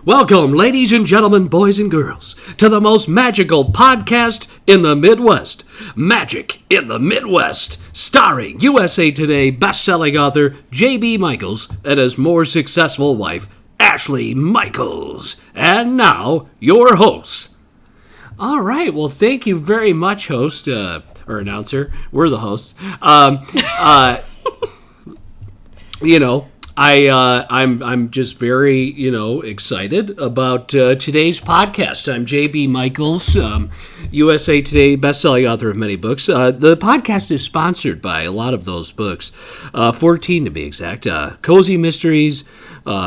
Welcome, ladies and gentlemen, boys and girls, to the most magical podcast in the Midwest. Magic in the Midwest, starring USA Today best-selling author J.B. Michaels and his more successful wife, Ashley Michaels. And now, your hosts. All right, well, thank you very much, host, or announcer. We're the hosts. I'm just very, excited about today's podcast. I'm J.B. Michaels, USA Today bestselling author of many books. The podcast is sponsored by a lot of those books, 14 to be exact. Cozy mysteries,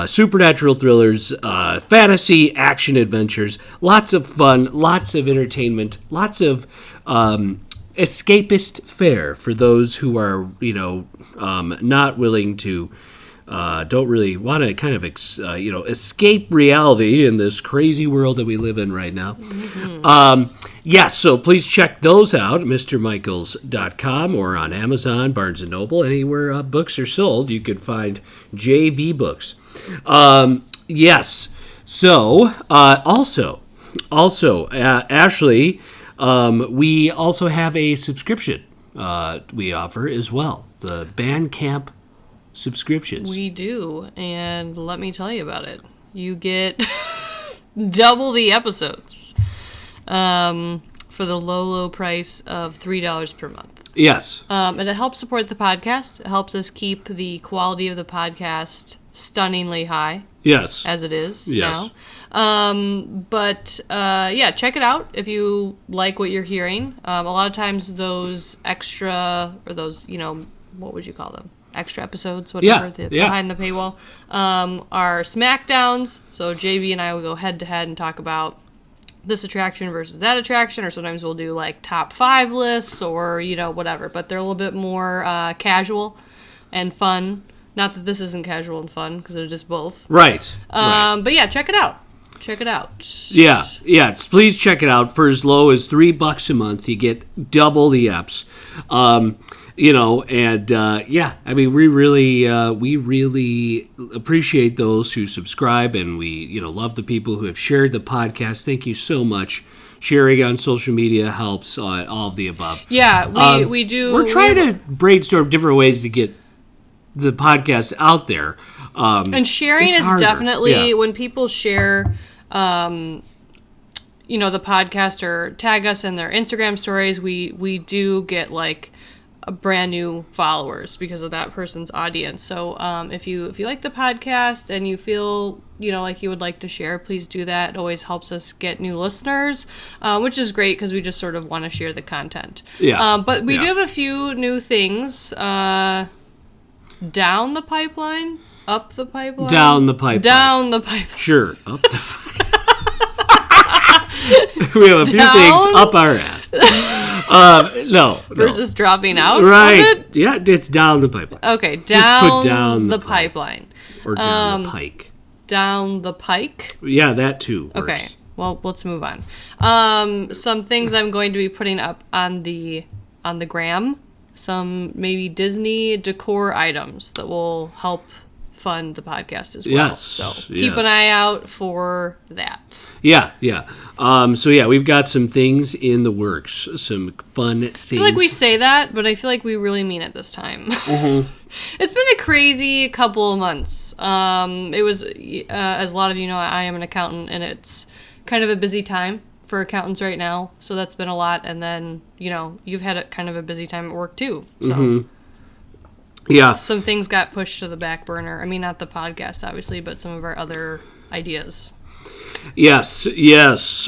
supernatural thrillers, fantasy action adventures, lots of fun, lots of entertainment, lots of escapist fare for those who are, not willing to don't really want to kind of, escape reality in this crazy world that we live in right now. Mm-hmm. So please check those out at MrMichaels.com or on Amazon, Barnes & Noble, anywhere books are sold. You can find JB Books. Also, Ashley, we also have a subscription we offer as well, the Bandcamp subscriptions. We do, and let me tell you about it. You get double the episodes for the low price of $3 per month. Yes. And it helps support the podcast. It helps us keep the quality of the podcast stunningly high. Yes. As it is now. Check it out if you like what you're hearing. A lot of times those extra, or those, what would you call them? Extra episodes, whatever, behind the paywall, are SmackDowns. So JB and I will go head to head and talk about this attraction versus that attraction, or sometimes we'll do like top 5 lists or, whatever. But they're a little bit more casual and fun. Not that this isn't casual and fun, because it is both. Right. But yeah, check it out. Check it out. Yeah. Please check it out. For as low as $3 a month, you get double the eps. We really appreciate those who subscribe, and we, love the people who have shared the podcast. Thank you so much. Sharing on social media helps, all of the above. Yeah, we do. We're trying to brainstorm different ways to get the podcast out there. And sharing is harder. Definitely, when people share, the podcast or tag us in their Instagram stories, we do get like a brand new followers because of that person's audience. So if you like the podcast and you feel like you would like to share, please do that. It always helps us get new listeners, which is great because we just sort of want to share the content. But we do have a few new things down the pipeline, up the pipeline, down the pipeline, down the pipeline. Sure, up the pipeline. We have a few things up our ass. No. Versus dropping out. Right. Of it? Yeah, it's down the pipeline. Okay, just put down the pipeline. Or down the pike. Down the pike? Yeah, that too works. Okay, well, let's move on. Some things I'm going to be putting up on the gram. Some maybe Disney decor items that will help fund the podcast as well. Yes. So keep an eye out for that. Yeah. We've got some things in the works, some fun things. I feel like we say that, but I feel like we really mean it this time. Mm-hmm. It's been a crazy couple of months. It was, as a lot of you know, I am an accountant, and it's kind of a busy time for accountants right now. So that's been a lot. And then, you've had kind of a busy time at work too. So. Mm-hmm. Yeah. Some things got pushed to the back burner. I mean, not the podcast, obviously, but some of our other ideas. Yes.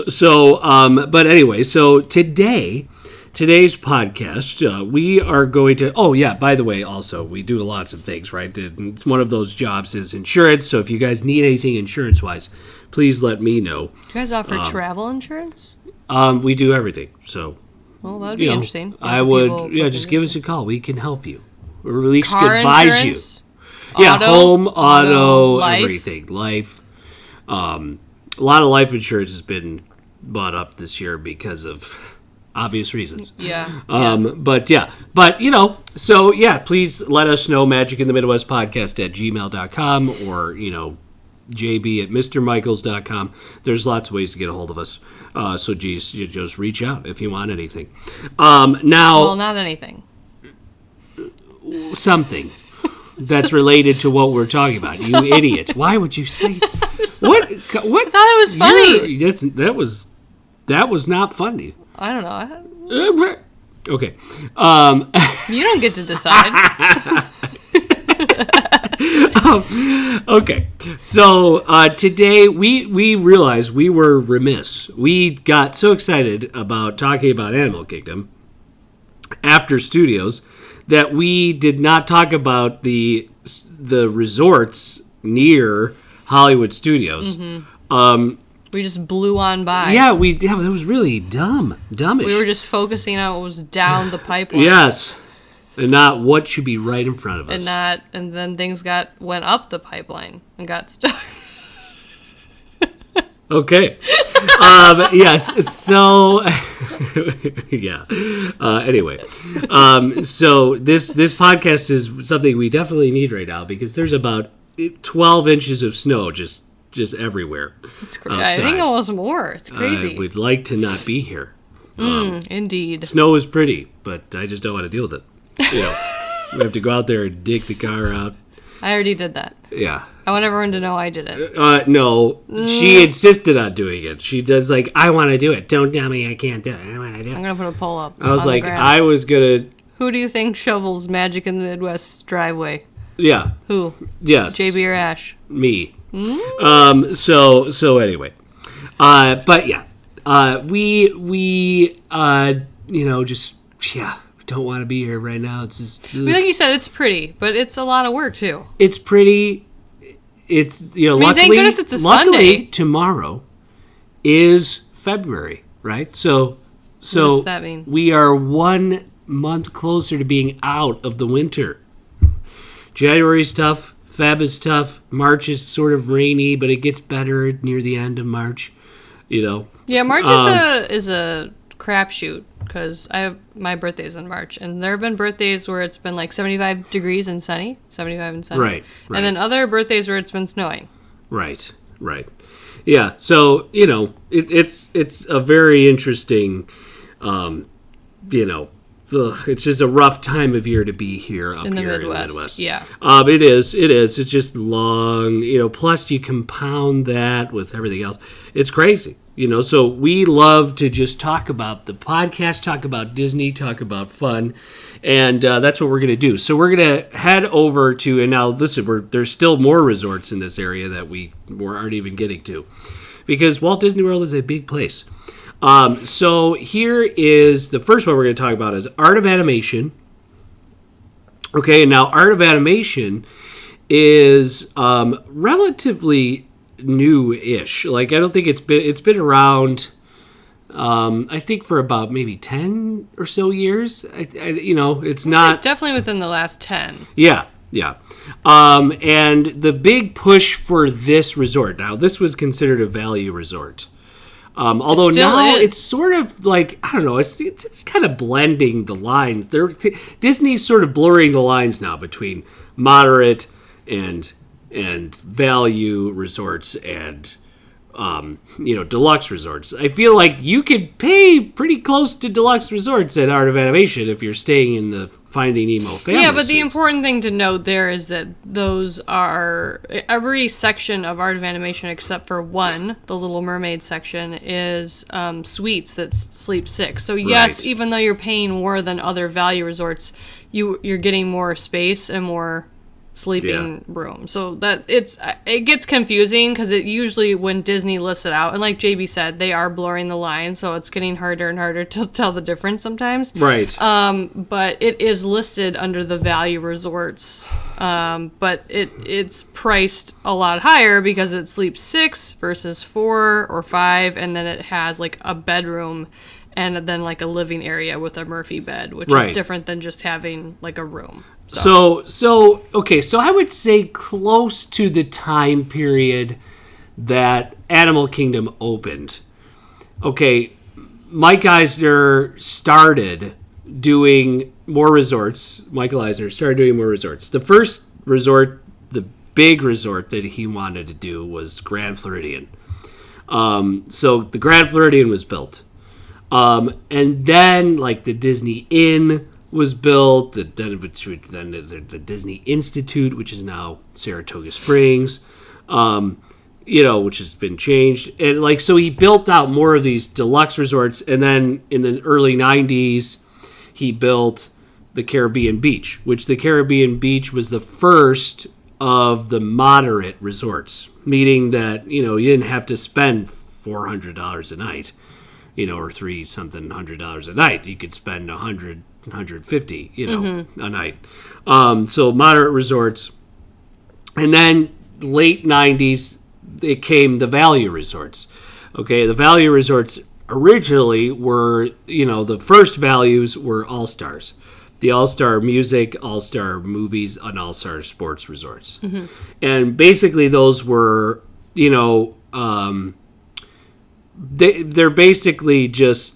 So, but anyway, so today's podcast, we are going to, by the way, also, we do lots of things, right? It's one of those jobs is insurance. So if you guys need anything insurance-wise, please let me know. Do you guys offer travel insurance? We do everything. So, well, that would be interesting. I would, just give us a call. We can help you. Or at least car advise insurance, you. Yeah, home, auto, life. Everything. Life. A lot of life insurance has been bought up this year because of obvious reasons. Yeah. Please let us know, magicinthemidwestpodcast@gmail.com, or, JB at MrMichaels.com. There's lots of ways to get a hold of us. So geez, you just reach out if you want anything. Now, well, not anything. Something that's related to what we're talking about. You idiot! Why would you say what? I thought it was funny. That was not funny. I don't know. Okay. You don't get to decide. Okay. So today we realized we were remiss. We got so excited about talking about Animal Kingdom after Studios that we did not talk about the resorts near Hollywood Studios. Mm-hmm. We just blew on by. Yeah, it was really dumbish. We were just focusing on what was down the pipeline. Yes, and not what should be right in front of us. And then things went up the pipeline and got stuck. Okay. Yes. So, yeah. Anyway, so this podcast is something we definitely need right now because there's about 12 inches of snow just everywhere. It's crazy. I think almost more. It's crazy. We'd like to not be here. Indeed. Snow is pretty, but I just don't want to deal with it. You know, we have to go out there and dig the car out. I already did that. Yeah. I want everyone to know I did it. No, she insisted on doing it. She does I want to do it. Don't tell me I can't do it. I want to do it. I'm going to put a poll up. I was like, I was going to... Who do you think shovels Magic in the Midwest's driveway? Yeah. Who? Yes. JB or Ash? Me. So anyway. But yeah. We just, don't want to be here right now. It's just... Like you said, it's pretty, but it's a lot of work, too. It's pretty... It's, luckily, thank goodness it's a Sunday. Tomorrow is February, right? So what does that mean? We are 1 month closer to being out of the winter. January's tough. Feb is tough. March is sort of rainy, but it gets better near the end of March. Yeah, March is a crapshoot because my birthday's in March, and there have been birthdays where it's been like 75 degrees and sunny, 75 and sunny, right. And then other birthdays where it's been snowing. Right. Yeah, so it's a very interesting, it's just a rough time of year to be here up in the here Midwest. in the Midwest. Yeah, it is. It's just long, Plus you compound that with everything else. It's crazy. So we love to just talk about the podcast, talk about Disney, talk about fun, and that's what we're going to do. So we're going to head over to, and now listen, there's still more resorts in this area that we aren't even getting to, because Walt Disney World is a big place. So here is the first one we're going to talk about is Art of Animation. Okay, and now Art of Animation is relatively new-ish. I don't think it's been around. I think for about maybe 10 or so years. It's not definitely within the last 10. Yeah. And the big push for this resort. Now, this was considered a value resort. Although now it's sort of I don't know. It's kind of blending the lines. Disney's sort of blurring the lines now between moderate and value resorts and deluxe resorts. I feel like you could pay pretty close to deluxe resorts at Art of Animation if you're staying in the Finding Nemo family. Yeah, but suites. the important thing to note there is that those are every section of Art of Animation except for one, the Little Mermaid section, is suites that sleep 6. So yes, even though you're paying more than other value resorts, you're getting more space and more sleeping room. So that it gets confusing because it usually when Disney lists it out, and like JB said, they are blurring the line, so it's getting harder and harder to tell the difference sometimes. Right. But it is listed under the value resorts. But it's priced a lot higher because it sleeps 6 versus 4 or 5, and then it has like a bedroom and then like a living area with a Murphy bed, which is different than just having like a room. So okay, so I would say close to the time period that Animal Kingdom opened. Okay, Mike Eisner started doing more resorts. Michael Eisner started doing more resorts. The first resort, the big resort that he wanted to do was Grand Floridian. So the Grand Floridian was built. And then, like, the Disney Inn was built, then the Disney Institute, which is now Saratoga Springs, which has been changed. And, like, so he built out more of these deluxe resorts. And then in the early 90s, he built the Caribbean Beach, which the Caribbean Beach was the first of the moderate resorts, meaning that, you didn't have to spend $400 a night, or $300 a night. You could spend $100, $150, a night. So moderate resorts. And then late 90s, it came the value resorts. Okay, the value resorts originally were, the first values were All-Stars. The All-Star Music, All-Star Movies, and All-Star Sports resorts. And basically those were, they're basically just,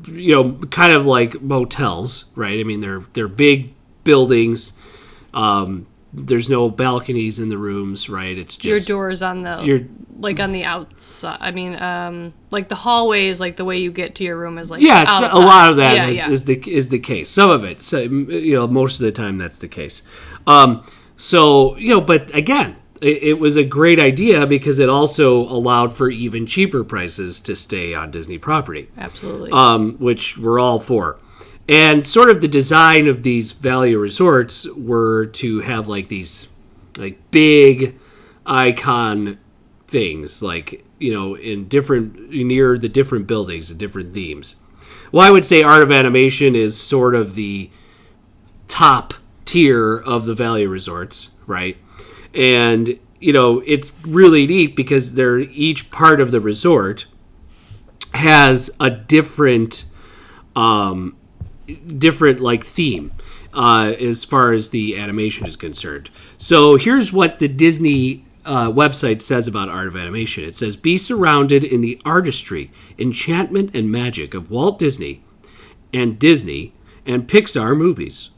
kind of like motels, right? I mean, they're big buildings. There's no balconies in the rooms, right? It's just your doors on the on the outside. I mean, like the hallways, like the way you get to your room is like outside. A lot of that is the case. Some of it, so, most of the time that's the case. But again, it was a great idea because it also allowed for even cheaper prices to stay on Disney property. Absolutely. Which we're all for. And sort of the design of these value resorts were to have like these like big icon things, like, in different, near the different buildings and different themes. Well, I would say Art of Animation is sort of the top tier of the value resorts, right? And, it's really neat because each part of the resort has a different like theme as far as the animation is concerned. So here's what the Disney website says about Art of Animation. It says, be surrounded in the artistry, enchantment, and magic of Walt Disney and Pixar movies.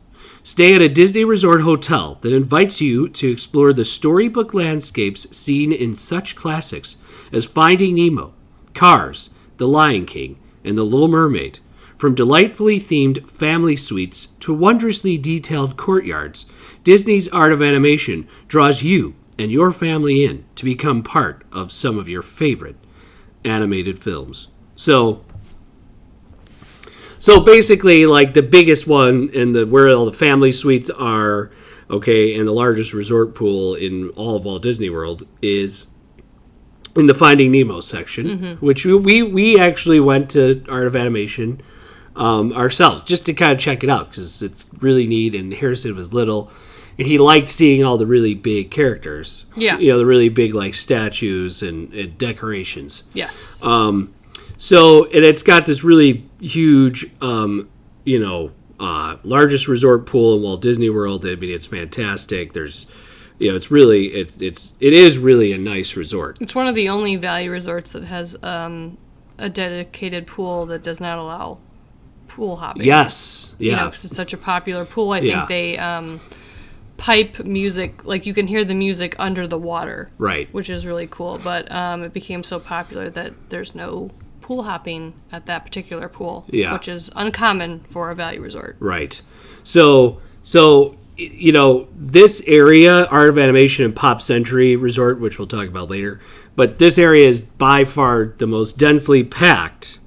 Stay at a Disney Resort hotel that invites you to explore the storybook landscapes seen in such classics as Finding Nemo, Cars, The Lion King, and The Little Mermaid. From delightfully themed family suites to wondrously detailed courtyards, Disney's Art of Animation draws you and your family in to become part of some of your favorite animated films. So basically, like, the biggest one and where all the family suites are, okay, and the largest resort pool in all of Walt Disney World is in the Finding Nemo section, which we actually went to Art of Animation ourselves just to kind of check it out because it's really neat. And Harrison was little, and he liked seeing all the really big characters. Yeah, the really big like statues and decorations. Yes. So, and it's got this really huge, largest resort pool in Walt Disney World. I mean, it's fantastic. There's, it's really, it is really a nice resort. It's one of the only value resorts that has a dedicated pool that does not allow pool hopping. Yes. Yeah. Because it's such a popular pool. I think they pipe music, like you can hear the music under the water. Right. Which is really cool. But it became so popular that there's no pool hopping at that particular pool, which is uncommon for a value resort. Right. So this area, Art of Animation and Pop Century Resort, which we'll talk about later, but this area is by far the most densely packed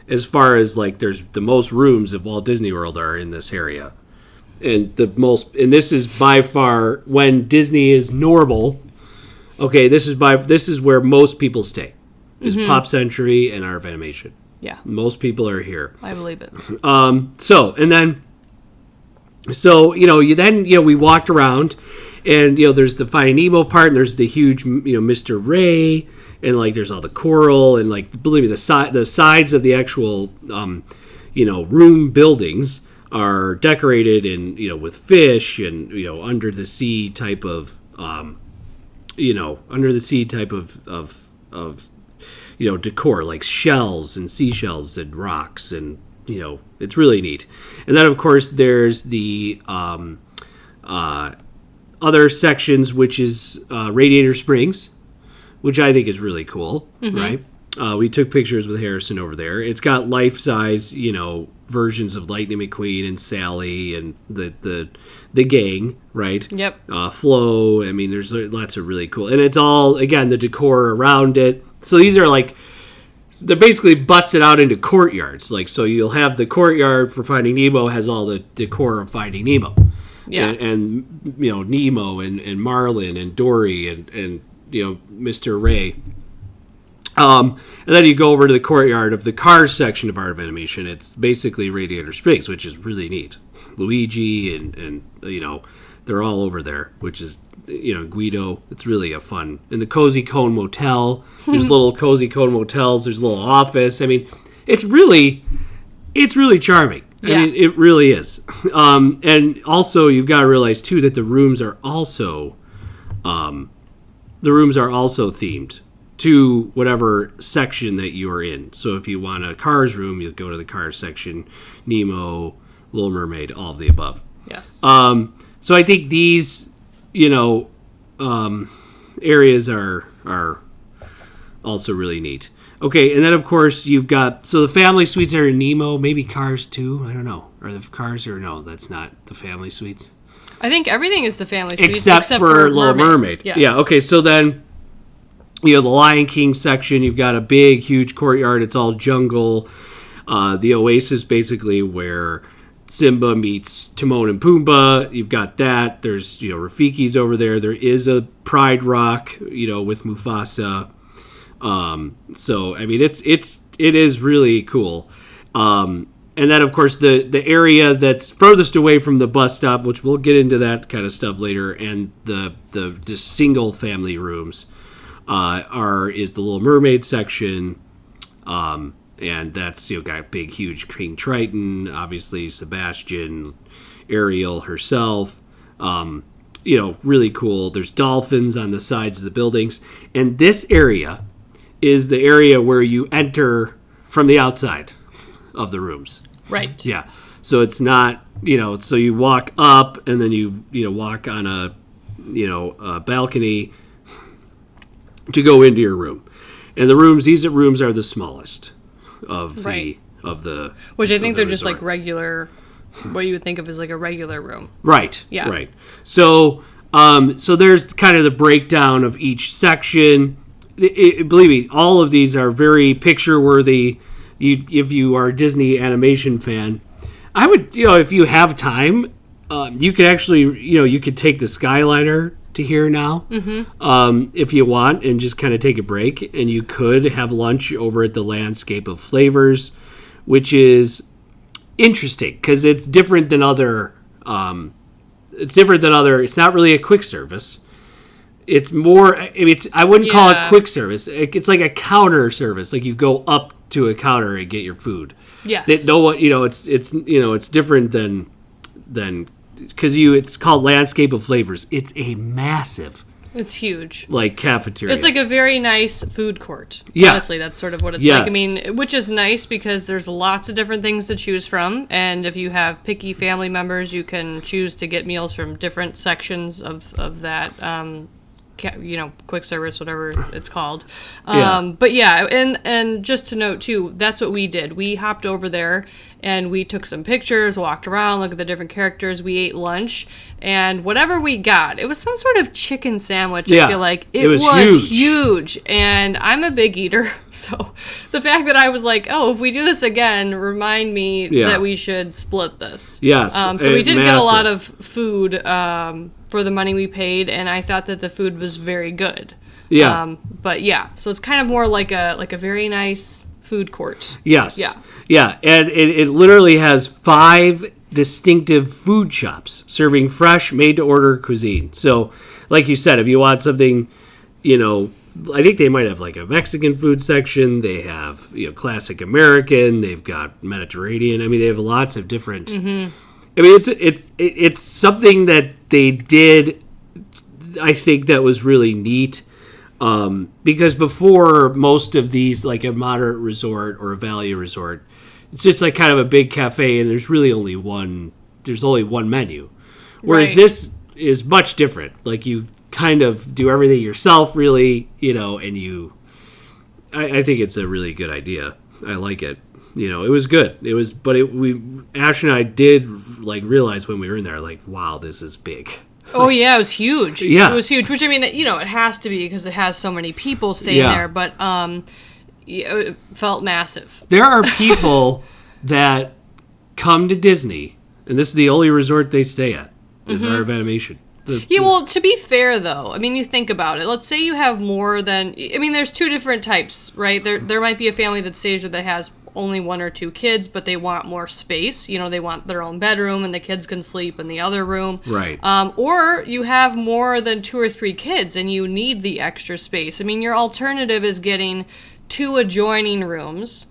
as far as, like, there's the most rooms of Walt Disney World are in this area. And this is by far, when Disney is normal, okay, this is where most people stay. Is Pop Century and Art of Animation. Yeah. Most people are here. I believe it. We walked around, and, there's the Finding Nemo part, and there's the huge, Mr. Ray, and, like, there's all the coral, and, like, believe me, the sides of the actual, room buildings are decorated in, with fish and, under the sea type of, decor, like shells and seashells and rocks, and, it's really neat. And then, of course, there's the other sections, which is Radiator Springs, which I think is really cool, right? We took pictures with Harrison over there. It's got life-size, versions of Lightning McQueen and Sally and the gang, right? Yep. Flo. I mean, there's lots of really cool, and it's all, again, the decor around it. So these are they're basically busted out into courtyards. So you'll have the courtyard for Finding Nemo has all the decor of Finding Nemo. Yeah. And Nemo and Marlin and Dory and Mr. Ray. And then you go over to the courtyard of the Cars section of Art of Animation. It's basically Radiator Springs, which is really neat. Luigi and they're all over there, which is Guido. It's really a fun. And the Cozy Cone Motel. There's little Cozy Cone Motels. There's a little office. I mean, it's really charming. Yeah. I mean, it really is. And also, you've got to realize too that the rooms are also themed to whatever section that you're in. So if you want a Cars room, you'll go to the Cars section. Nemo, Little Mermaid, all of the above. Yes. So I think these, areas are also really neat. Okay, and then of course you've got the family suites are in Nemo, maybe Cars too. I don't know. Are the Cars or no? That's not the family suites. I think everything is the family suites except for Little Mermaid. Yeah. Okay, so then the Lion King section. You've got a big, huge courtyard. It's all jungle. The Oasis, basically where Simba meets Timon and Pumbaa. You've got that. There's Rafiki's over there. There is a Pride Rock, with Mufasa. So I mean, it is really cool. And then of course the area that's furthest away from the bus stop, which we'll get into that kind of stuff later, and the just single family rooms is the Little Mermaid section. And that's got big, huge King Triton, obviously Sebastian, Ariel herself. Really cool. There's dolphins on the sides of the buildings, and this area is the area where you enter from the outside of the rooms. Right. Yeah. So it's not, so you walk up and then you walk on a balcony to go into your room. And these rooms are the smallest of the which I think they're just resort. like regular, what you would think of as like a regular room. Right. Yeah. Right. So there's kind of the breakdown of each section. Believe me, all of these are very picture worthy. If you are a Disney animation fan, I would, if you have time, you could actually, you could take the Skyliner to here now, if you want, and just kind of take a break, and you could have lunch over at the Landscape of Flavors, which is interesting because it's different than other. It's not really a quick service. It's more. I wouldn't call it quick service. It's like a counter service. Like you go up to a counter and get your food. Yes. It's different than because it's called Landscape of Flavors. It's a massive. It's huge. Like cafeteria. It's like a very nice food court. Yeah. Honestly, that's sort of what it's like. I mean, which is nice because there's lots of different things to choose from. And if you have picky family members, you can choose to get meals from different sections of that, quick service, whatever it's called. But yeah, and just to note too, that's what we did. We hopped over there and we took some pictures, walked around, looked at the different characters. We ate lunch, and whatever we got, it was some sort of chicken sandwich. I feel like it was huge. And I'm a big eater, so the fact that I was like, oh, if we do this again, remind me that we should split this. Yes. So we did get a lot of food for the money we paid, and I thought that the food was very good. Yeah. But yeah, so it's kind of more like a very nice food court. Yes. Yeah. Yeah, and it literally has 5 distinctive food shops serving fresh, made-to-order cuisine. So, like you said, if you want something, I think they might have like a Mexican food section. They have, classic American. They've got Mediterranean. I mean, they have lots of different. Mm-hmm. I mean, it's something that they did. I think that was really neat. Because before most of these, like a moderate resort or a value resort, it's just like kind of a big cafe, and there's only one menu. Whereas this is much different. Like you kind of do everything yourself, really, and I think it's a really good idea. I like it. It was good. It was, but Ash and I did realize when we were in there, wow, this is big. Oh yeah, it was huge. Yeah, it was huge. Which I mean, it has to be because it has so many people staying there. But it felt massive. There are people that come to Disney, and this is the only resort they stay at. Is Art of Animation. Well, to be fair, though, I mean, you think about it. Let's say you have more than... I mean, there's two different types, right? There might be a family that stays there that has only 1 or 2 kids, but they want more space. They want their own bedroom, and the kids can sleep in the other room. Right. Or you have more than 2 or 3 kids, and you need the extra space. I mean, your alternative is getting 2 adjoining rooms,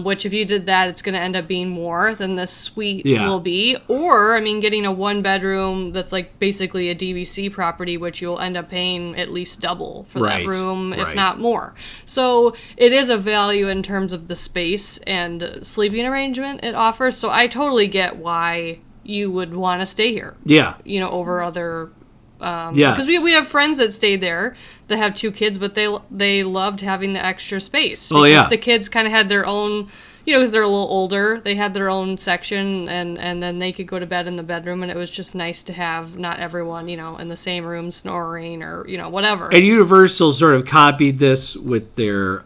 which if you did that, it's going to end up being more than this suite will be. Or, I mean, getting a 1-bedroom that's basically a DVC property, which you'll end up paying at least double for that room, if not more. So it is a value in terms of the space and sleeping arrangement it offers. So I totally get why you would want to stay here. Yeah. Over other... because we have friends that stayed there that have 2 kids, but they loved having the extra space. Because the kids kind of had their own, because they're a little older, they had their own section, and then they could go to bed in the bedroom, and it was just nice to have not everyone, in the same room snoring or, whatever. And Universal sort of copied this with their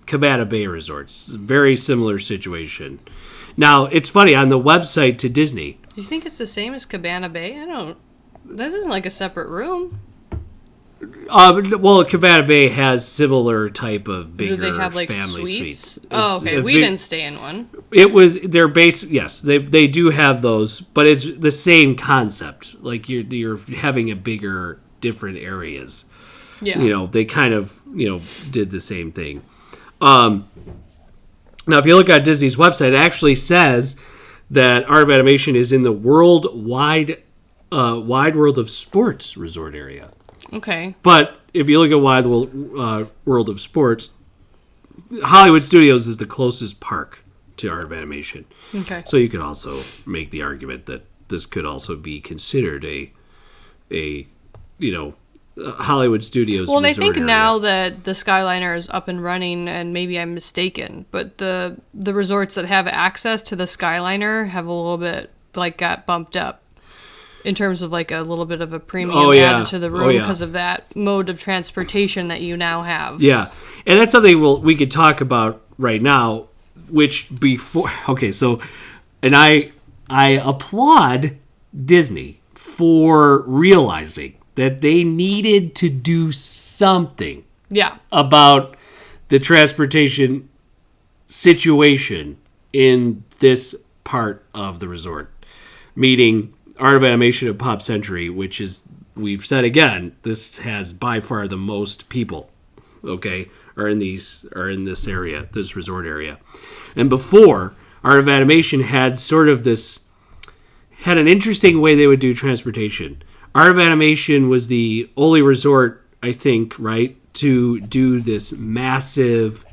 Cabana Bay resorts. Very similar situation. Now, it's funny, on the website to Disney... Do you think it's the same as Cabana Bay? I don't... This isn't like a separate room. Well, Cabana Bay has similar type of bigger Do they have family suites? Oh, okay. We didn't stay in one. It was their base. Yes, they do have those, but it's the same concept. Like you're having a bigger, different areas. Yeah. They kind of did the same thing. Now, if you look at Disney's website, it actually says that Art of Animation is in the Wide World of Sports resort area. Okay. But if you look at Wide World of Sports, Hollywood Studios is the closest park to Art of Animation. Okay. So you could also make the argument that this could also be considered a Hollywood Studios. Well, and I think area. now that the Skyliner is up and running, and maybe I'm mistaken, but the resorts that have access to the Skyliner have a little bit got bumped up. In terms of a little bit of a premium added to the room because of that mode of transportation that you now have. Yeah, and that's something we could talk about right now. And I applaud Disney for realizing that they needed to do something. About the transportation situation in this part of the resort, meaning Art of Animation at Pop Century, which is, we've said again, this has by far the most people, are in this area, this resort area. And before, Art of Animation had an interesting way they would do transportation. Art of Animation was the only resort, I think, right, to do this massive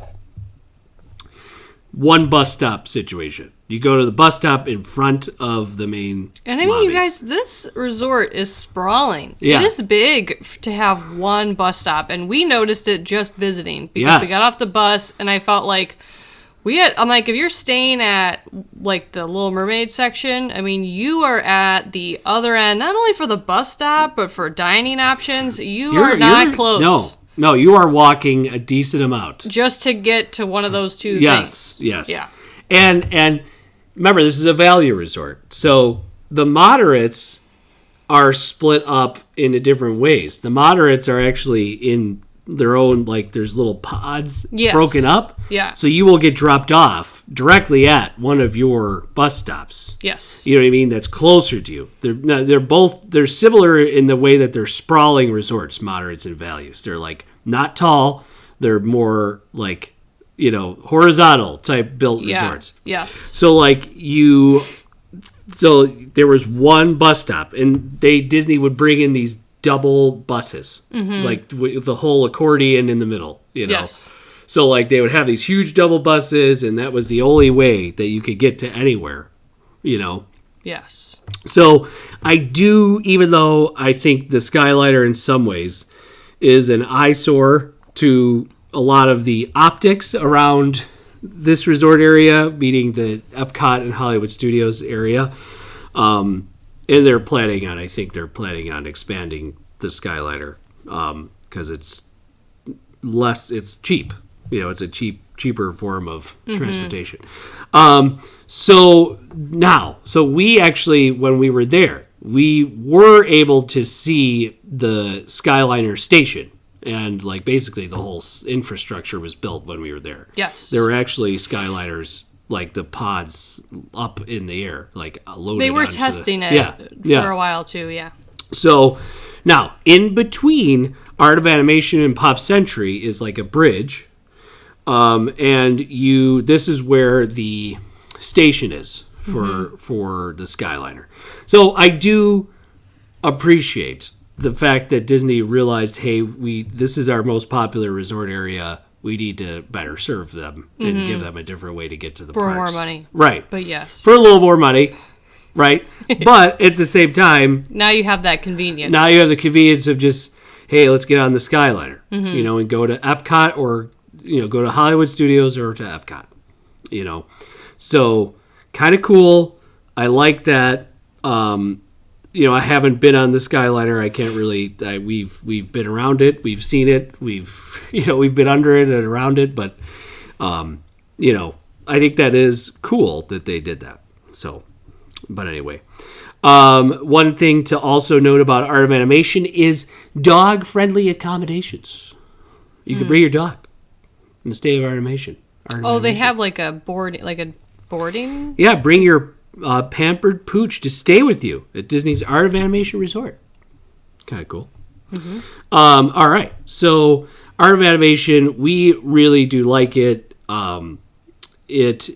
1 bus stop situation. You go to the bus stop in front of the main And I mean, lobby. You guys, this resort is sprawling. Yeah. It is big to have 1 bus stop, and we noticed it just visiting. Because we got off the bus, and I felt like I'm like, if you're staying at, the Little Mermaid section, I mean, you are at the other end, not only for the bus stop, but for dining options. You're not close. No, you are walking a decent amount. Just to get to one of those 2 things. Yes. Yeah. And remember, this is a value resort. So the moderates are split up into different ways. The moderates are actually in their own, there's little pods broken up. Yeah. So you will get dropped off directly at one of your bus stops. Yes. You know what I mean? That's closer to you. They're similar in the way that they're sprawling resorts, moderates and values. They're not tall. They're more horizontal type built resorts. Yes. So so there was 1 bus stop, and Disney would bring in these double buses, with the whole accordion in the middle, Yes. So they would have these huge double buses, and that was the only way that you could get to anywhere, Yes. So I do, even though I think the Skyliner in some ways is an eyesore to a lot of the optics around this resort area, meaning the Epcot and Hollywood Studios area. And they're planning on expanding the Skyliner because it's cheap. It's a cheaper form of transportation. So we actually, when we were there, we were able to see the Skyliner station. And basically the whole infrastructure was built when we were there. Yes. There were actually Skyliners, the pods up in the air, loaded. They were testing it for a while too, yeah. So now, in between Art of Animation and Pop Century is a bridge. And this is where the station is for the Skyliner. So I do appreciate the fact that Disney realized, hey, this is our most popular resort area. We need to better serve them and give them a different way to get to the parks. For more money. Right. But yes. For a little more money, right? But at the same time... Now you have that convenience. Now you have the convenience of just, hey, let's get on the Skyliner, and go to Epcot or, go to Hollywood Studios or to Epcot, So, kind of cool. I like that. I haven't been on the Skyliner. I can't really. We've been around it. We've seen it. We've been under it and around it. But I think that is cool that they did that. So, but anyway, one thing to also note about Art of Animation is dog-friendly accommodations. You can bring your dog in the state of animation. They have a boarding. Yeah, bring your pampered pooch to stay with you at Disney's Art of Animation Resort. Kind of cool. All right, so Art of Animation, we really do like it. It's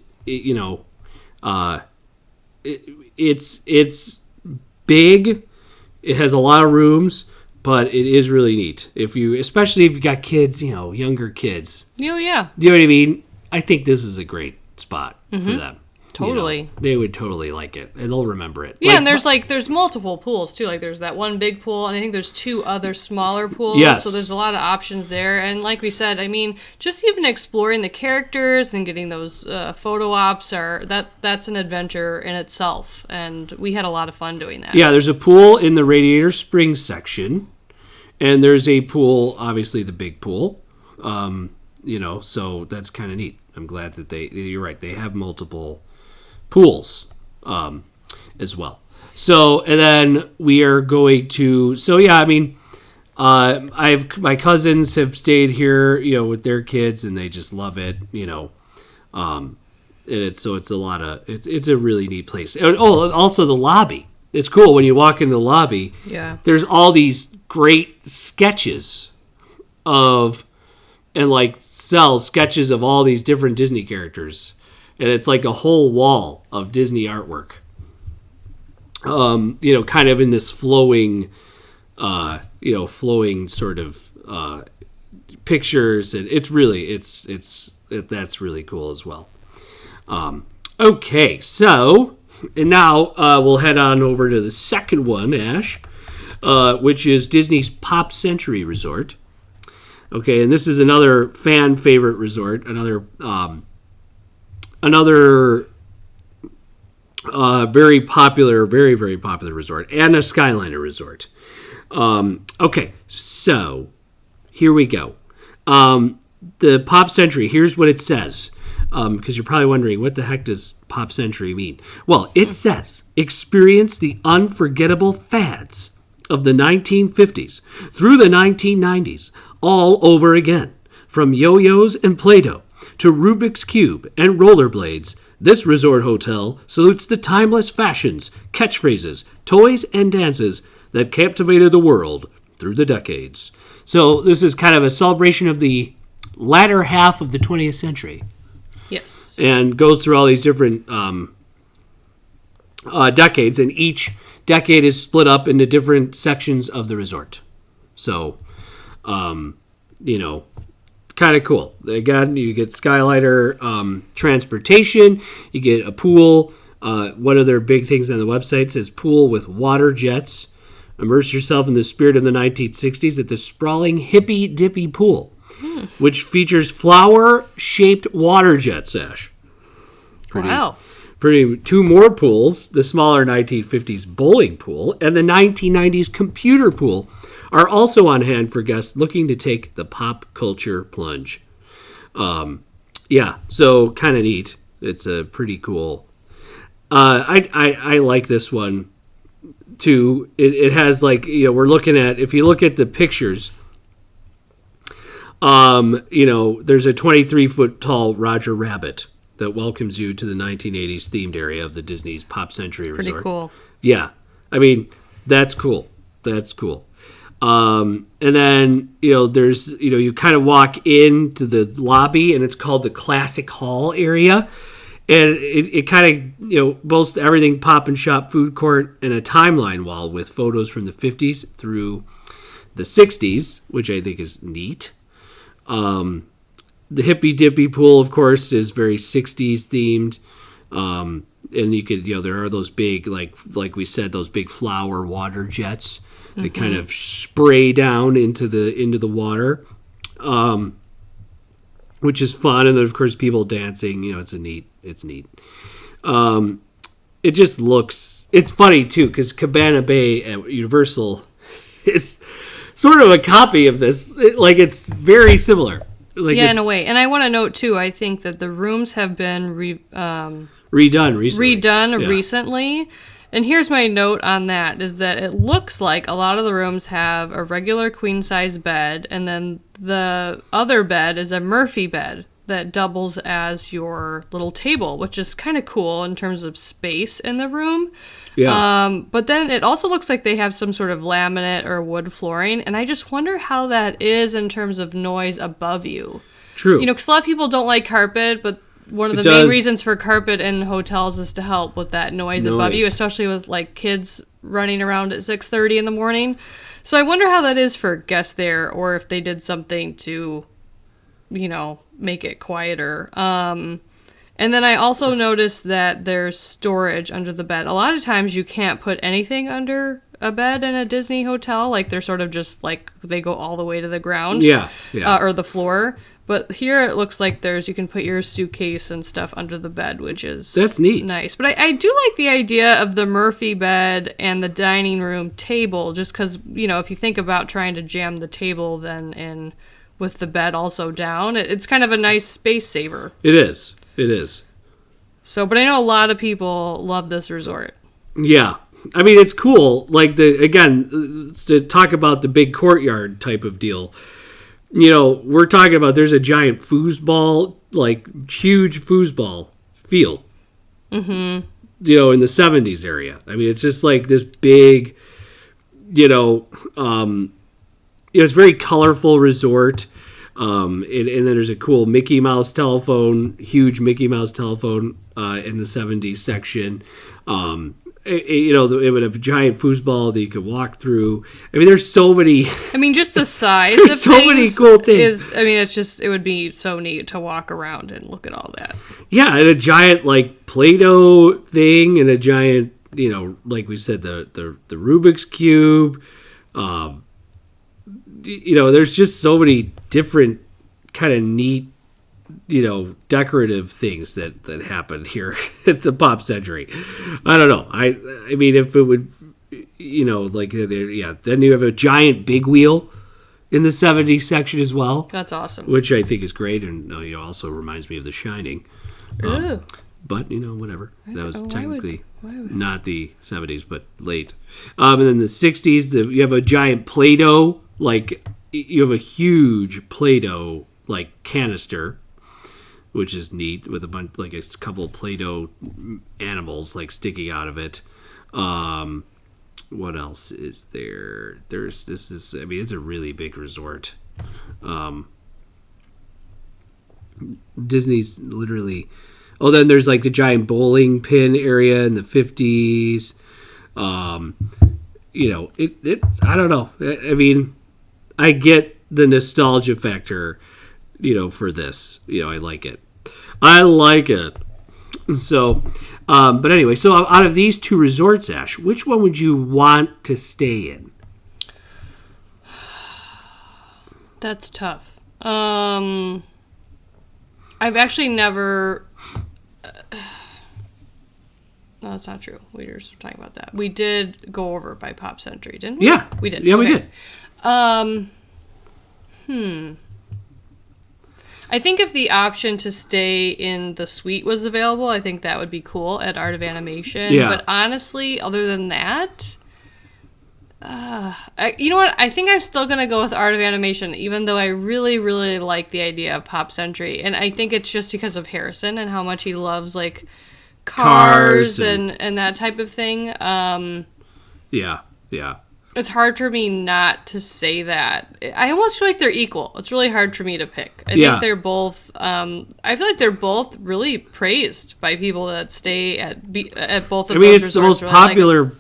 big. It has a lot of rooms, but it is really neat. Especially if you got kids, younger kids. Oh yeah. Do you know what I mean? I think this is a great spot for them. Totally. They would totally like it, and they'll remember it. Yeah, and there's multiple pools too. There's that one big pool, and I think there's 2 other smaller pools. Yes. So there's a lot of options there. And like we said, I mean, just even exploring the characters and getting those photo ops that's an adventure in itself. And we had a lot of fun doing that. Yeah, there's a pool in the Radiator Springs section, and there's a pool, obviously the big pool. So that's kind of neat. I'm glad that you're right. They have multiple pools as well. So, and then we are going to, my cousins have stayed here, with their kids, and they just love it, and it's a really neat place. Oh, also the lobby. It's cool when you walk in the lobby. Yeah. There's all these great sketches sketches of all these different Disney characters. And it's like a whole wall of Disney artwork. Kind of in this flowing sort of pictures, and it's really that's really cool as well. Okay, so and now we'll head on over to the second one, Ash, which is Disney's Pop Century Resort. Okay, and this is another fan favorite resort, another very popular, very, very popular resort, and a Skyliner resort. Okay, so here we go. The Pop Century, here's what it says, because you're probably wondering, what the heck does Pop Century mean? Well, it says, experience the unforgettable fads of the 1950s through the 1990s, all over again. From yo-yos and Play-Doh to Rubik's Cube and rollerblades, this resort hotel salutes the timeless fashions, catchphrases, toys, and dances that captivated the world through the decades. So this is kind of a celebration of the latter half of the 20th century. Yes. And goes through all these different decades, and each decade is split up into different sections of the resort. So, kind of cool. Again, you get Skyliner transportation, you get a pool, One of their big things on the website says pool with water jets. Immerse yourself in the spirit of the 1960s at the sprawling Hippy Dippy Pool, which features flower-shaped water jets, Ash. Wow. Two more pools, the smaller 1950s bowling pool and the 1990s computer pool, are also on hand for guests looking to take the pop culture plunge. So kind of neat. It's a pretty cool. I like this one too. It has we're looking at, if you look at the pictures, there's a 23-foot tall Roger Rabbit that welcomes you to the 1980s themed area of the Disney's Pop Century Resort. Pretty cool. Yeah. I mean, that's cool. That's cool. And then, there's, you kind of walk into the lobby and it's called the Classic Hall area. And it kind of, boasts everything Pop and Shop food court and a timeline wall with photos from the 50s through the 60s, which I think is neat. The Hippy Dippy Pool, of course, is very 60s themed. And you could, there are those big, like we said, those big flower water jets that kind of spray down into the water, which is fun. And then, of course, people dancing. It's neat. It just looks. It's funny too because Cabana Bay at Universal is sort of a copy of this. It's very similar. In a way. And I want to note too. I think that the rooms have been redone recently. Recently. And here's my note on that, is that it looks like a lot of the rooms have a regular queen-size bed, and then the other bed is a Murphy bed that doubles as your little table, which is kind of cool in terms of space in the room. Yeah. But then it also looks like they have some sort of laminate or wood flooring, and I just wonder how that is in terms of noise above you. True. Because a lot of people don't like carpet, but one of the main reasons for carpet in hotels is to help with that noise above you, especially with kids running around at 6:30 in the morning. So I wonder how that is for guests there, or if they did something to, make it quieter. And then I also noticed that there's storage under the bed. A lot of times you can't put anything under a bed in a Disney hotel. They're sort of just they go all the way to the ground. Yeah. Or the floor. But here it looks like you can put your suitcase and stuff under the bed, which is that's neat. Nice. But I do like the idea of the Murphy bed and the dining room table, just because, if you think about trying to jam the table then in with the bed also down, it's kind of a nice space saver. It is. So, but I know a lot of people love this resort. Yeah. I mean, it's cool. To talk about the big courtyard type of deal. We're talking about there's a giant foosball, huge foosball field. Mm-hmm. In the 70s area. I mean, it's just this big, it's very colorful resort. And then there's a cool Mickey Mouse telephone, huge Mickey Mouse telephone in the 70s section. It would have a giant foosball that you could walk through. I mean, there's so many. I mean, just the size. There's of so many cool things. It would be so neat to walk around and look at all that. Yeah, and a giant Play-Doh thing, and a giant, like we said, the Rubik's Cube. There's just so many different kind of neat, decorative things that happen here at the Pop Century. I don't know. I mean, if it would, then you have a giant big wheel in the 70s section as well. That's awesome. Which I think is great, and also reminds me of The Shining. But, whatever. That was technically not the 70s, but late. And then the 60s, you have a giant Play-Doh, you have a huge Play-Doh, canister, which is neat, with a bunch, a couple of Play-Doh animals, sticking out of it. What else is there? It's a really big resort. Disney's literally... Oh, then there's, the giant bowling pin area in the 50s. It's... I don't know. I mean, I get the nostalgia factor, for this. I like it. So, but anyway, so out of these two resorts, Ash, which one would you want to stay in? That's tough. I've actually never. No, that's not true. We were just talking about that. We did go over by Pop Century, didn't we? Yeah, we did. Yeah, okay. We did. I think if the option to stay in the suite was available, I think that would be cool at Art of Animation. Yeah. But honestly, other than that, you know what? I think I'm still going to go with Art of Animation, even though I really, really like the idea of Pop Century. And I think it's just because of Harrison and how much he loves, like, cars and that type of thing. Yeah. It's hard for me not to say that. I almost feel like they're equal. It's really hard for me to pick. I think they're both. I feel like they're both really praised by people that stay at both of those resorts. I mean, it's the most popular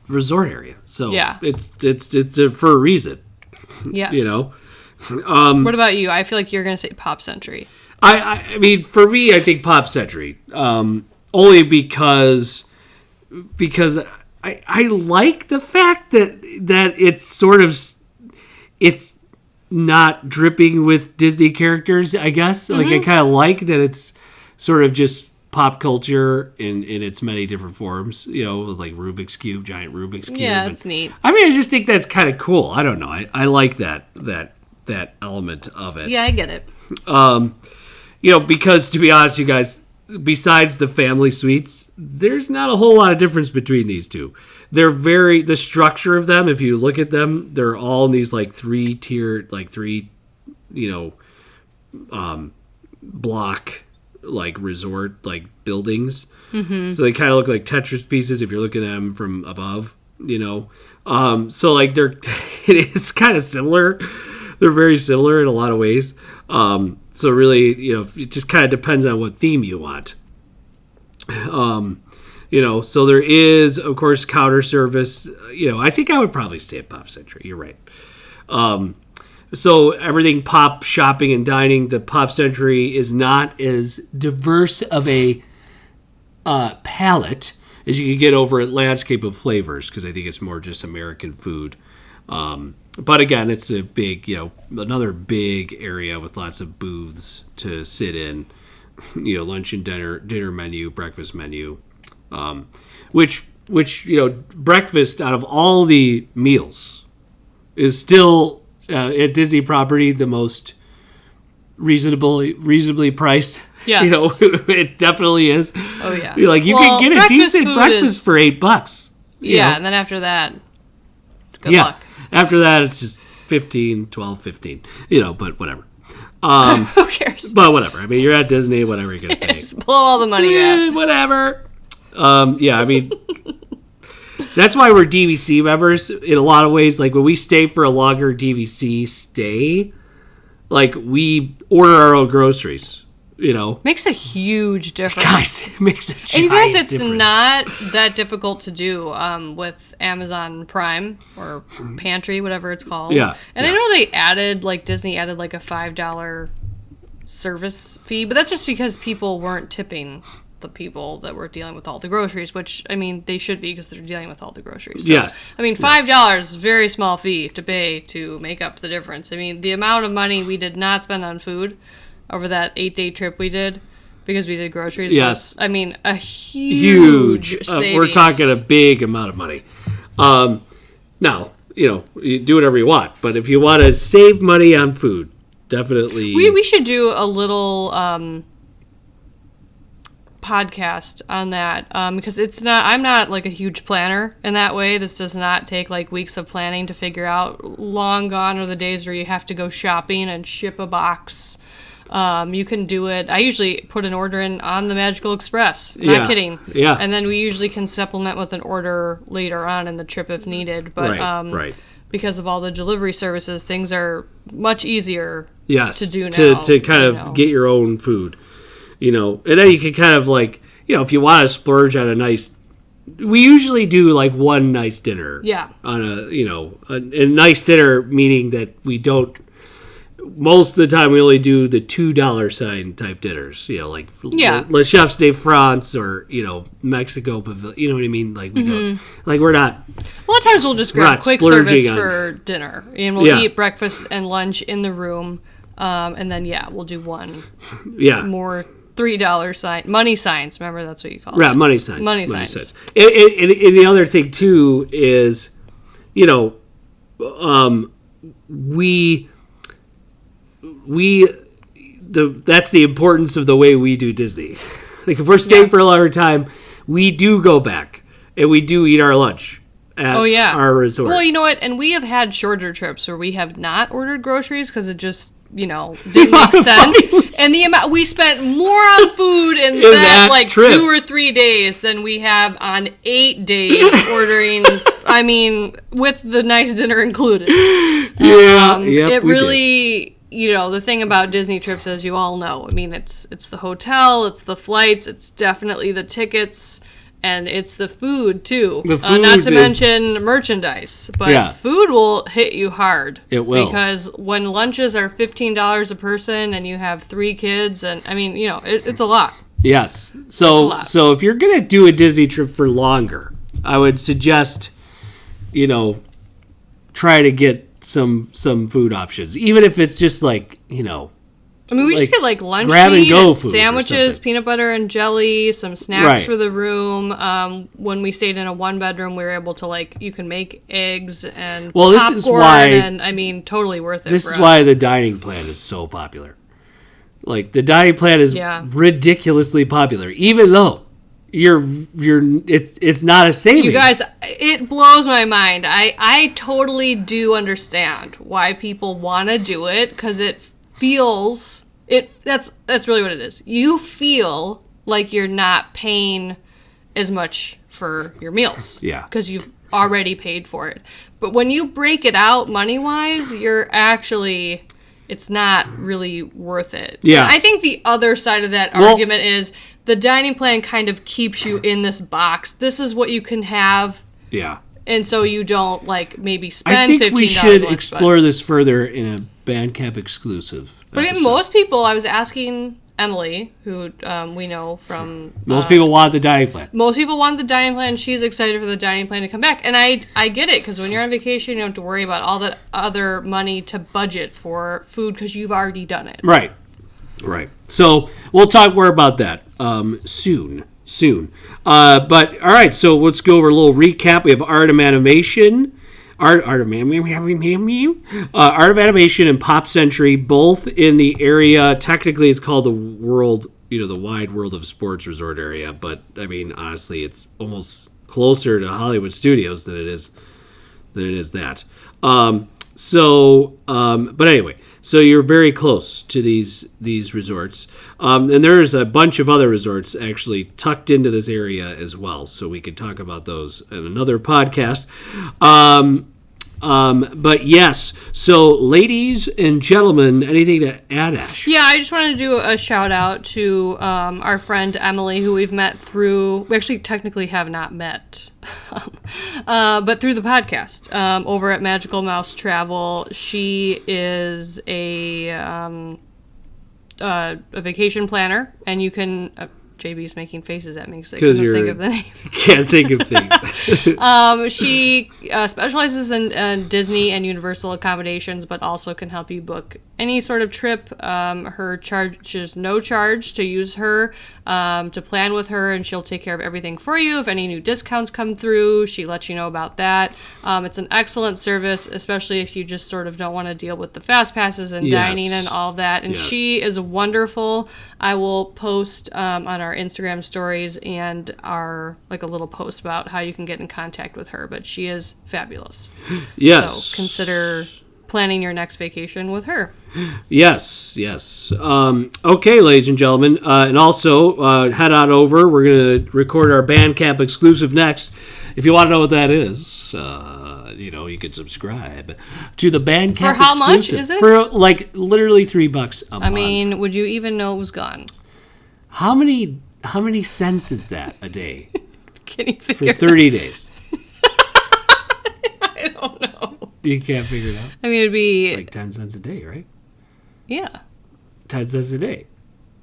resort area, so yeah, it's for a reason. Yes, you know. What about you? I feel like you're going to say Pop Century. I mean, for me, I think Pop Century. Only because I like the fact that it's sort of, it's not dripping with Disney characters, I guess. Like, I kind of like that it's sort of just pop culture in its many different forms, you know, like Rubik's Cube, giant Rubik's Cube. Yeah, that's neat. I mean, I just think that's kind of cool. I don't know. I like that element of it. Yeah, I get it. You know, because to be honest, you guys, besides the family suites, there's not a whole lot of difference between these two. They're the structure of them, if you look at them, they're all in these like three, you know, block, like resort, like buildings. Mm-hmm. So they kind of look like Tetris pieces if you're looking at them from above, you know. So like it is kind of similar. They're very similar in a lot of ways. So really, you know, it just kind of depends on what theme you want. You know, so there is, of course, counter service. You know, I think I would probably stay at Pop Century. You're right. So everything pop, shopping, and dining, the Pop Century is not as diverse of a palette as you can get over at Landscape of Flavors, because I think it's more just American food. But again, it's a big, you know, another big area with lots of booths to sit in, you know, lunch and dinner menu, breakfast menu, which, you know, breakfast out of all the meals is still at Disney property the most reasonably priced. Yes. You know, it definitely is. Oh yeah. Like you can get a decent breakfast for $8. Yeah, know? And then after that, good luck. After that, it's just 15, you know, but whatever. Who cares? But whatever. I mean, you're at Disney, whatever you're going to pay. Just blow all the money out. Whatever. Yeah, I mean, that's why we're DVC members in a lot of ways. Like when we stay for a longer DVC stay, like we order our own groceries. You know, makes a huge difference. Guys, it makes a giant difference. And you guys, it's not that difficult to do with Amazon Prime or Pantry, whatever it's called. Yeah. And I know they added, like Disney added like a $5 service fee, but that's just because people weren't tipping the people that were dealing with all the groceries, which, I mean, they should be because they're dealing with all the groceries. So, yes. I mean, $5 is a very small fee to pay to make up the difference. I mean, the amount of money we did not spend on food over that 8-day trip we did, because we did groceries. Yes. Was, I mean, a huge savings. We're talking a big amount of money. Now, you know, you do whatever you want, but if you want to save money on food, definitely. We should do a little podcast on that, because it's not. I'm not like a huge planner in that way. This does not take like weeks of planning to figure out. Long gone are the days where you have to go shopping and ship a box. You can do it. I usually put an order in on the Magical Express. Not kidding. Yeah. And then we usually can supplement with an order later on in the trip if needed. But right. Because of all the delivery services, things are much easier to do now. To kind of get your own food. You know, and then you can kind of like, you know, if you want to splurge on a nice, we usually do like one nice dinner. Yeah. On a, you know, a nice dinner, meaning that we don't, most of the time we only do the $2 sign type dinners, like Le Chefs de France or, Mexico Pavilion, you know what I mean? Like we don't, like we're not. A lot of times we'll just grab quick service for dinner and we'll eat breakfast and lunch in the room. And then, we'll do one more $3 money signs. Remember, that's what you call it. Right, money signs. Money signs. And the other thing, too, is, that's the importance of the way we do Disney. Like if we're staying for a longer time, we do go back and we do eat our lunch at our resort. Well, you know what? And we have had shorter trips where we have not ordered groceries because it just didn't make sense. And the amount we spent more on food in that like trip. 2 or 3 days than we have on 8 days ordering. I mean, with the nice dinner included. It really, the thing about Disney trips, as you all know, I mean, it's the hotel, it's the flights, it's definitely the tickets. And it's the food, too. Not to mention merchandise. But food will hit you hard. It will. Because when lunches are $15 a person and you have 3 kids, and I mean, it's a lot. Yes. So if you're going to do a Disney trip for longer, I would suggest, try to get some food options. Even if it's just like, I mean, we just get like lunch meat and sandwiches, peanut butter and jelly, some snacks for the room. When we stayed in a 1-bedroom, we were able to you can make eggs and popcorn. This is why, and I mean, totally worth it. This is why the dining plan is so popular. Like the dining plan is ridiculously popular, even though it's not a savings. You guys, it blows my mind. I totally do understand why people want to do it because it feels that's really what it is. You feel like you're not paying as much for your meals. Yeah. Because you've already paid for it. But when you break it out money-wise, it's not really worth it. Yeah. And I think the other side of that argument is the dining plan kind of keeps you in this box. This is what you can have. Yeah. And so you don't maybe spend $15. I think we should explore this further in a Bandcamp exclusive. But most people, I was asking Emily, who we know from... Most people want the dining plan. Most people want the dining plan. She's excited for the dining plan to come back. And I get it, because when you're on vacation, you don't have to worry about all that other money to budget for food, because you've already done it. Right. So we'll talk more about that soon. But, all right, so let's go over a little recap. We have Art of Animation... Art of Animation and Pop Century, both in the area. Technically, it's called the World, the Wide World of Sports Resort area. But I mean, honestly, it's almost closer to Hollywood Studios than it is that. But anyway, so you're very close to these resorts, and there's a bunch of other resorts actually tucked into this area as well. So we could talk about those in another podcast. But yes, so ladies and gentlemen, anything to add, Ash? Yeah, I just wanted to do a shout out to our friend Emily, who we've met we actually technically have not met, but through the podcast over at Magical Mouse Travel. She is a vacation planner, and you can... JB's making faces at me because I couldn't think of the name. Can't think of things. She specializes in Disney and Universal accommodations, but also can help you book any sort of trip. Her charge is no charge to use her, to plan with her, and she'll take care of everything for you. If any new discounts come through, she lets you know about that. It's an excellent service, especially if you just sort of don't want to deal with the fast passes and dining and all that. And she is wonderful. I will post on our Instagram stories and our a little post about how you can get in contact with her, but she is fabulous. Yes. So consider planning your next vacation with her. Yes. Okay, ladies and gentlemen, and also head on over. We're going to record our Bandcamp exclusive next. If you want to know what that is, you could subscribe to the Bandcamp exclusive. For how much is it? For literally $3 a month. I mean, would you even know it was gone? How many cents is that a day? Can you figure for 30 days? I don't know. You can't figure it out? I mean, it'd be... 10 cents a day, right? Yeah. 10 cents a day.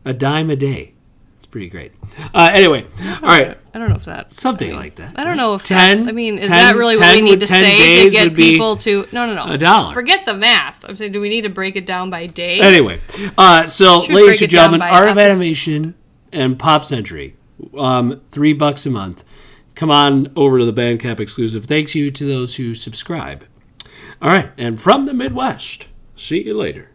A dime a day. It's pretty great. Anyway, all right. I don't know if that's... Something like that. I don't know if 10, that's... I mean, is 10, that really what we need to say to get people to... No. $1. Forget the math. I'm saying, do we need to break it down by day? Anyway, so, ladies and gentlemen, Art of Animation and Pop Century, $3 a month. Come on over to the Bandcamp exclusive. Thanks you to those who subscribe. All right, and from the Midwest, see you later.